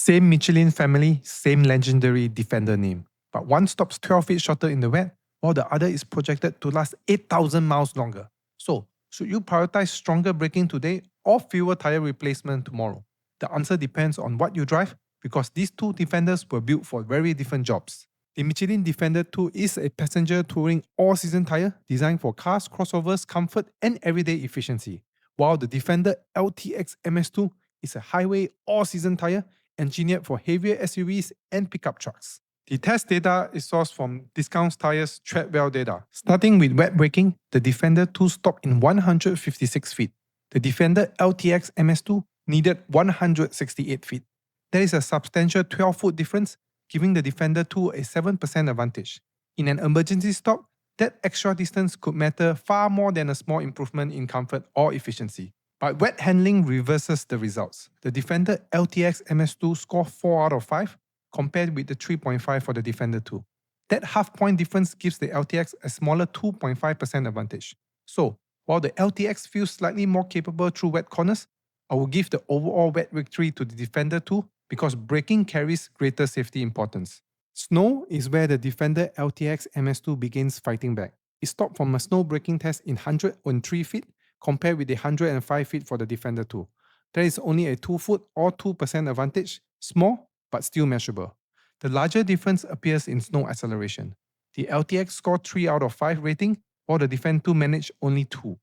Same Michelin family, same legendary Defender name. But one stops 12 feet shorter in the wet, while the other is projected to last 8,000 miles longer. So, should you prioritize stronger braking today or fewer tire replacement tomorrow? The answer depends on what you drive, because these two Defenders were built for very different jobs. The Michelin Defender 2 is a passenger touring all-season tire designed for cars, crossovers, comfort, and everyday efficiency, while the Defender LTX MS2 is a highway all-season tire engineered for heavier SUVs and pickup trucks. The test data is sourced from Discounts Tires Treadwell data. Starting with wet braking, the Defender 2 stopped in 156 feet. The Defender LTX MS2 needed 168 feet. There is a substantial 12-foot difference, giving the Defender 2 a 7% advantage. In an emergency stop, that extra distance could matter far more than a small improvement in comfort or efficiency. But wet handling reverses the results. The Defender LTX MS2 scored 4 out of 5, compared with the 3.5 for the Defender 2. That half-point difference gives the LTX a smaller 2.5% advantage. So, while the LTX feels slightly more capable through wet corners, I will give the overall wet victory to the Defender 2 because braking carries greater safety importance. Snow is where the Defender LTX MS2 begins fighting back. It stopped from a snow braking test in 103 feet, compared with the 105 feet for the Defender 2. There is only a 2-foot or 2% advantage, small but still measurable. The larger difference appears in snow acceleration. The LTX scored 3 out of 5 rating, while the Defender 2 managed only 2.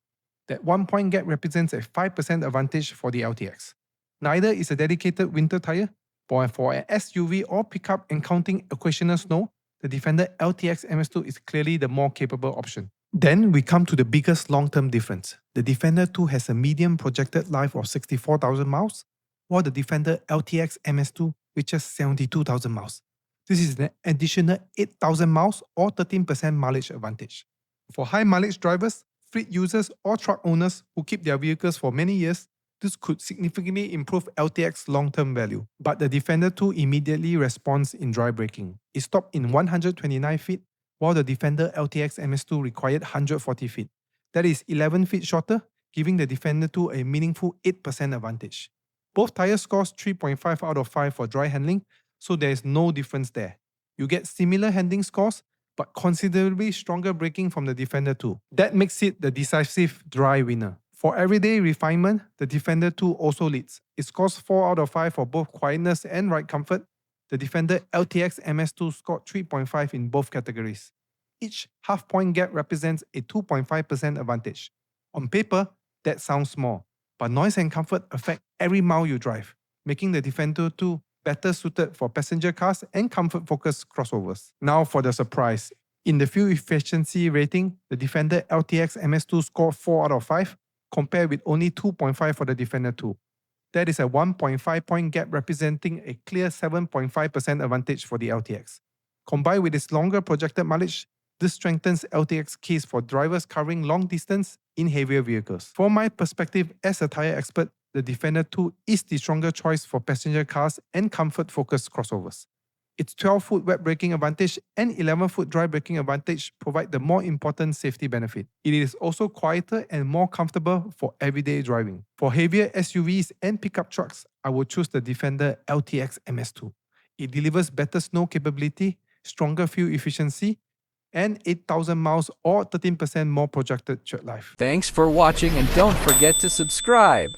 That 1-point gap represents a 5% advantage for the LTX. Neither is a dedicated winter tire, but for an SUV or pickup encountering occasional snow, the Defender LTX MS2 is clearly the more capable option. Then we come to the biggest long-term difference. The Defender 2 has a median projected life of 64,000 miles, while the Defender LTX MS2 reaches 72,000 miles. This is an additional 8,000 miles or 13% mileage advantage. For high-mileage drivers, fleet users, or truck owners who keep their vehicles for many years, this could significantly improve LTX's long-term value. But the Defender 2 immediately responds in dry braking. It stopped in 129 feet, while the Defender LTX MS2 required 140 feet. That is 11 feet shorter, giving the Defender 2 a meaningful 8% advantage. Both tires scores 3.5 out of 5 for dry handling, so there is no difference there. You get similar handling scores, but considerably stronger braking from the Defender 2. That makes it the decisive dry winner. For everyday refinement, the Defender 2 also leads. It scores 4 out of 5 for both quietness and ride comfort. The Defender LTX MS2 scored 3.5 in both categories. Each half-point gap represents a 2.5% advantage. On paper, that sounds small, but noise and comfort affect every mile you drive, making the Defender 2 better suited for passenger cars and comfort-focused crossovers. Now for the surprise. In the fuel efficiency rating, the Defender LTX MS2 scored 4 out of 5, compared with only 2.5 for the Defender 2. That is a 1.5-point gap representing a clear 7.5% advantage for the LTX. Combined with its longer projected mileage, this strengthens LTX's case for drivers covering long distance in heavier vehicles. From my perspective as a tire expert, the Defender 2 is the stronger choice for passenger cars and comfort-focused crossovers. Its 12-foot wet braking advantage and 11-foot dry braking advantage provide the more important safety benefit. It is also quieter and more comfortable for everyday driving. For heavier SUVs and pickup trucks, I would choose the Defender LTX MS2. It delivers better snow capability, stronger fuel efficiency, and 8,000 miles or 13% more projected tread life. Thanks for watching, and don't forget to subscribe.